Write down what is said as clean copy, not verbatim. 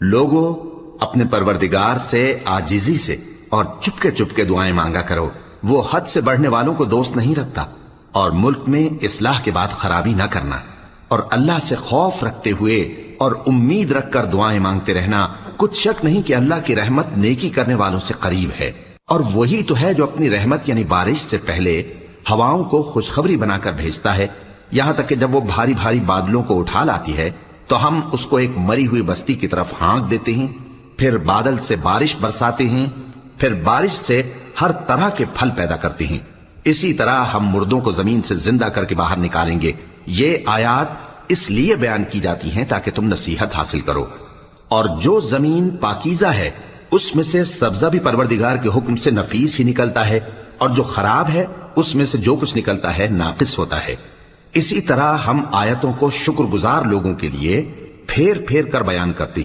لوگوں اپنے پروردگار سے عاجزی سے اور چپکے چپکے دعائیں مانگا کرو، وہ حد سے بڑھنے والوں کو دوست نہیں رکھتا، اور ملک میں اصلاح کے بعد خرابی نہ کرنا، اور اللہ سے خوف رکھتے ہوئے اور امید رکھ کر دعائیں مانگتے رہنا۔ کچھ شک نہیں کہ اللہ کی رحمت نیکی کرنے والوں سے قریب ہے، اور وہی تو ہے جو اپنی رحمت یعنی بارش سے پہلے ہواؤں کو خوشخبری بنا کر بھیجتا ہے، یہاں تک کہ جب وہ بھاری بھاری بادلوں کو اٹھا لاتی ہے تو ہم اس کو ایک مری ہوئی بستی کی طرف ہانک دیتے ہیں، پھر بادل سے بارش برساتے ہیں، پھر بارش سے ہر طرح کے پھل پیدا کرتے ہیں۔ اسی طرح ہم مردوں کو زمین سے زندہ کر کے باہر نکالیں گے۔ یہ آیات اس لیے بیان کی جاتی ہیں تاکہ تم نصیحت حاصل کرو۔ اور جو زمین پاکیزہ ہے اس میں سے سبزہ بھی پروردگار کے حکم سے نفیس ہی نکلتا ہے، اور جو خراب ہے اس میں سے جو کچھ نکلتا ہے ناقص ہوتا ہے۔ اسی طرح ہم آیتوں کو شکر گزار لوگوں کے لیے پھیر پھیر کر بیان کرتے ہیں۔